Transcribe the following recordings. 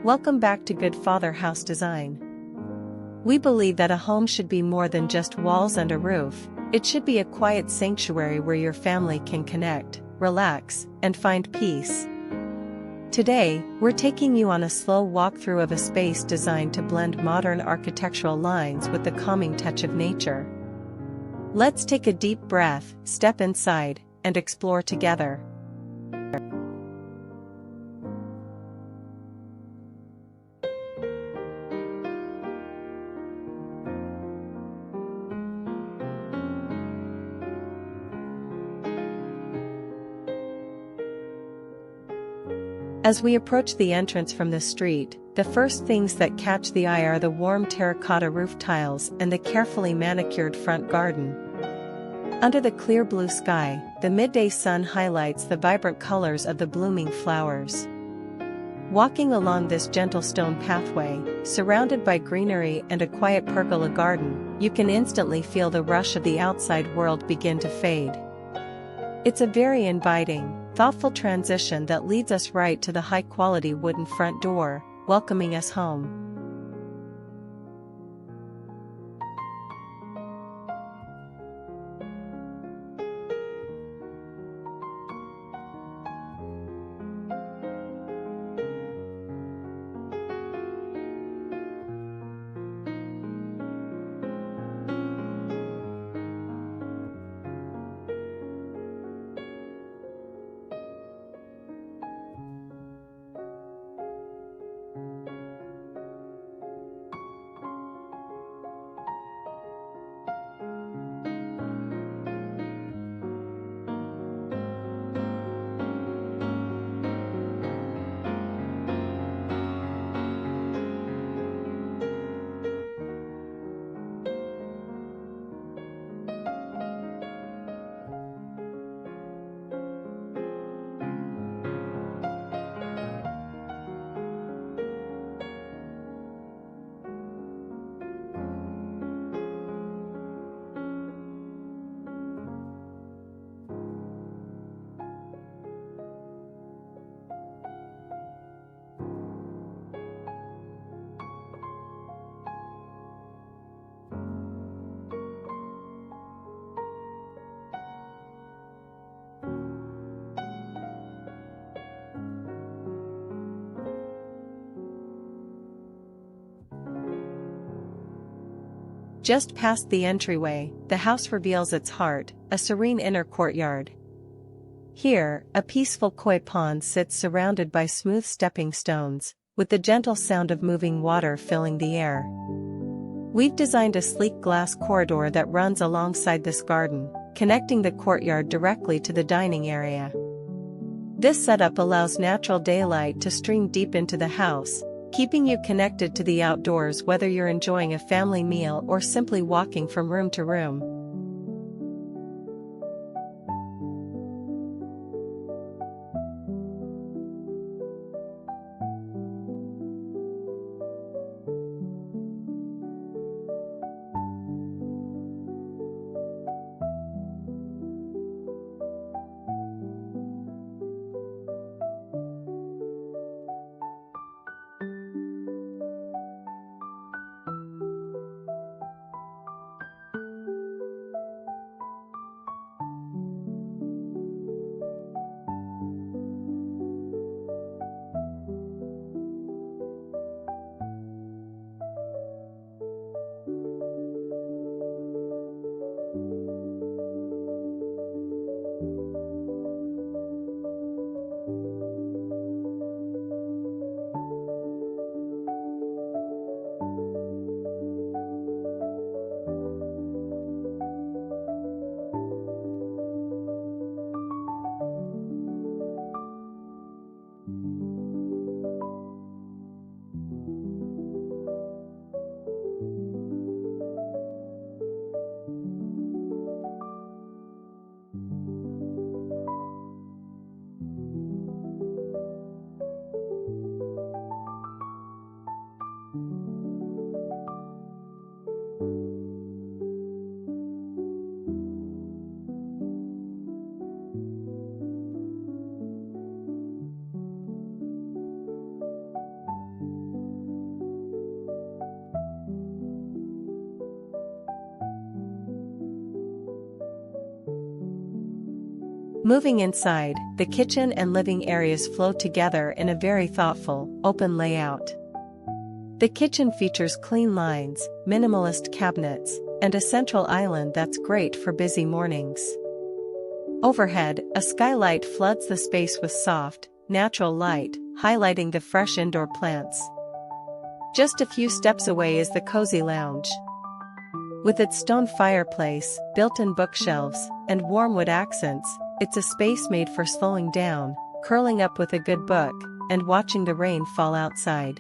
Welcome back to Good Father House Design. We believe that a home should be more than just walls and a roof. It should be a quiet sanctuary where your family can connect, relax, and find peace. Today, we're taking you on a slow walkthrough of a space designed to blend modern architectural lines with the calming touch of nature. Let's take a deep breath, step inside, and explore together. As we approach the entrance from the street, the first things that catch the eye are the warm terracotta roof tiles and the carefully manicured front garden. Under the clear blue sky, the midday sun highlights the vibrant colors of the blooming flowers. Walking along this gentle stone pathway, surrounded by greenery and a quiet pergola garden, you can instantly feel the rush of the outside world begin to fade. It's a very inviting, thoughtful transition that leads us right to the high-quality wooden front door, welcoming us home. Just past the entryway, the house reveals its heart, a serene inner courtyard. Here, a peaceful koi pond sits surrounded by smooth stepping stones, with the gentle sound of moving water filling the air. We've designed a sleek glass corridor that runs alongside this garden, connecting the courtyard directly to the dining area. This setup allows natural daylight to stream deep into the house, keeping you connected to the outdoors whether you're enjoying a family meal or simply walking from room to room. Moving inside, the kitchen and living areas flow together in a very thoughtful, open layout. The kitchen features clean lines, minimalist cabinets, and a central island that's great for busy mornings. Overhead, a skylight floods the space with soft, natural light, highlighting the fresh indoor plants. Just a few steps away is the cozy lounge. With its stone fireplace, built-in bookshelves, and warm wood accents, it's a space made for slowing down, curling up with a good book, and watching the rain fall outside.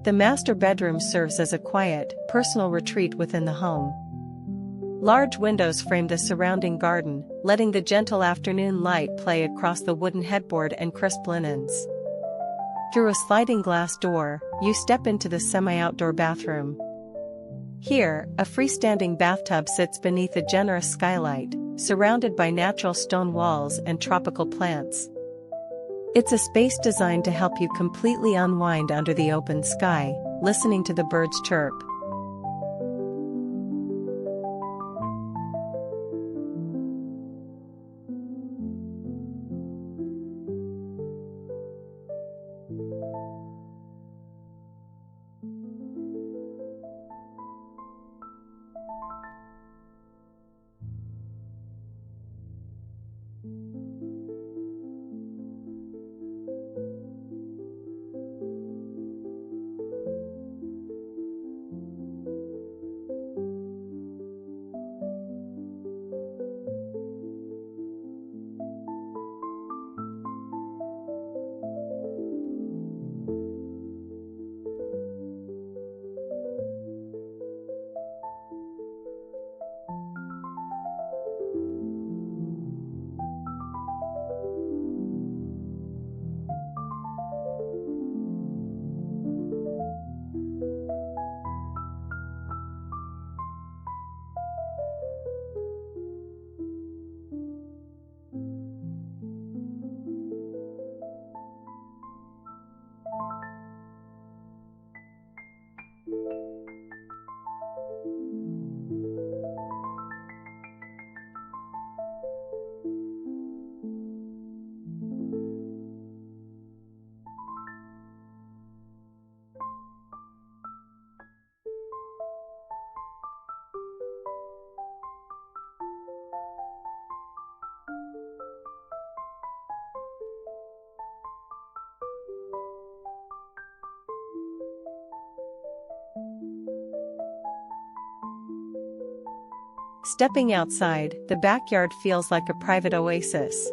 The master bedroom serves as a quiet, personal retreat within the home. Large windows frame the surrounding garden, letting the gentle afternoon light play across the wooden headboard and crisp linens. Through a sliding glass door, you step into the semi-outdoor bathroom. Here, a freestanding bathtub sits beneath a generous skylight, surrounded by natural stone walls and tropical plants. It's a space designed to help you completely unwind under the open sky, listening to the birds chirp. Stepping outside, the backyard feels like a private oasis.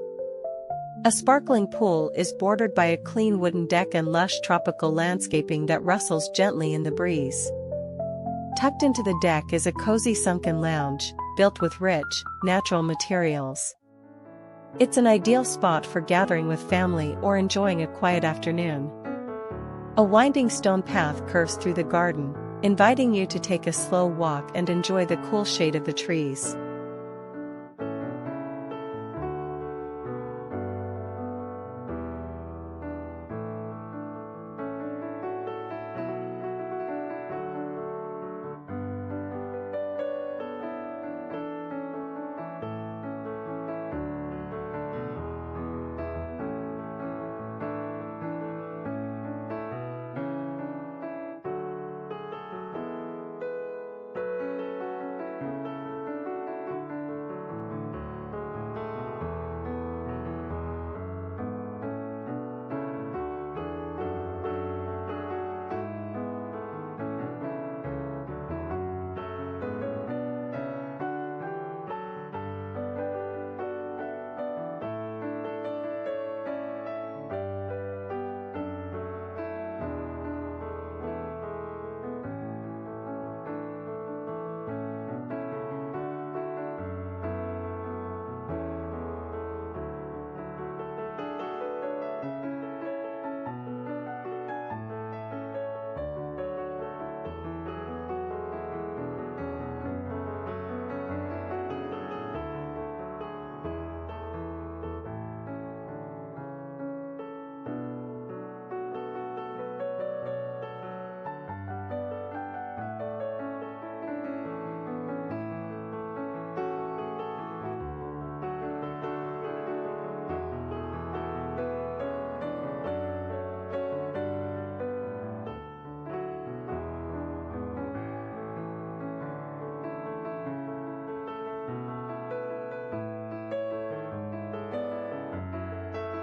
A sparkling pool is bordered by a clean wooden deck and lush tropical landscaping that rustles gently in the breeze. Tucked into the deck is a cozy sunken lounge, built with rich, natural materials. It's an ideal spot for gathering with family or enjoying a quiet afternoon. A winding stone path curves through the garden, inviting you to take a slow walk and enjoy the cool shade of the trees.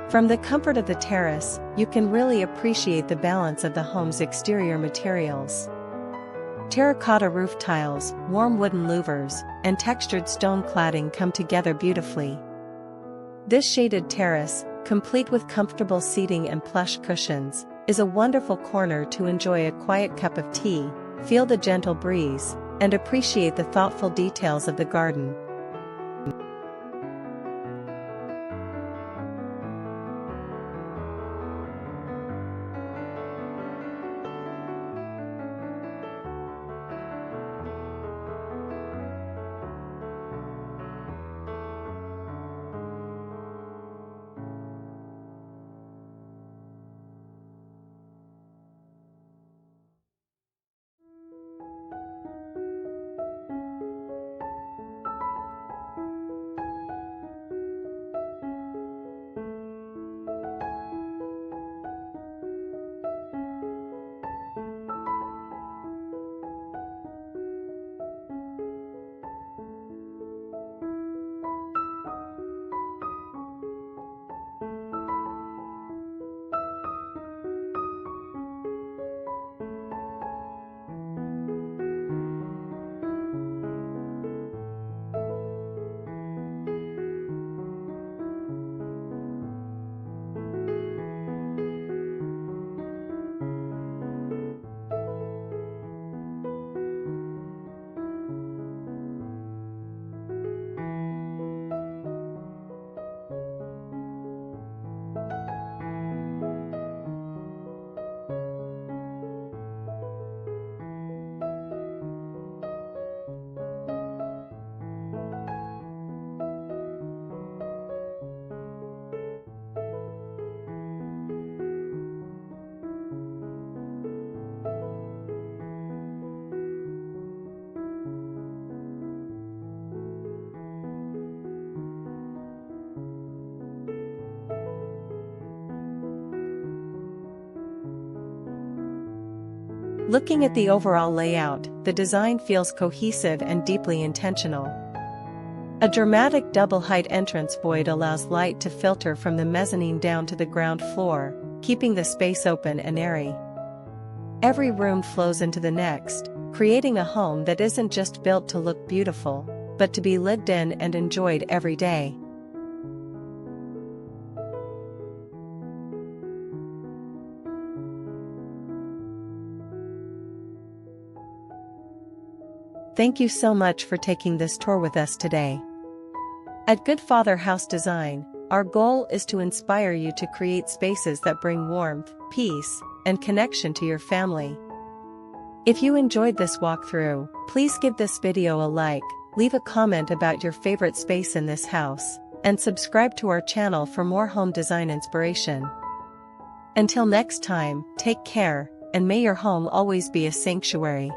From the comfort of the terrace, you can really appreciate the balance of the home's exterior materials. Terracotta roof tiles, warm wooden louvers, and textured stone cladding come together beautifully. This shaded terrace, complete with comfortable seating and plush cushions, is a wonderful corner to enjoy a quiet cup of tea, feel the gentle breeze, and appreciate the thoughtful details of the garden. Looking at the overall layout, the design feels cohesive and deeply intentional. A dramatic double-height entrance void allows light to filter from the mezzanine down to the ground floor, keeping the space open and airy. Every room flows into the next, creating a home that isn't just built to look beautiful, but to be lived in and enjoyed every day. Thank you so much for taking this tour with us today. At Good Father House Design, Our goal is to inspire you to create spaces that bring warmth, peace, and connection to your family. If you enjoyed this walkthrough, please give this video a like, leave a comment about your favorite space in this house, and subscribe to our channel for more home design inspiration. Until next time, take care, and may your home always be a sanctuary.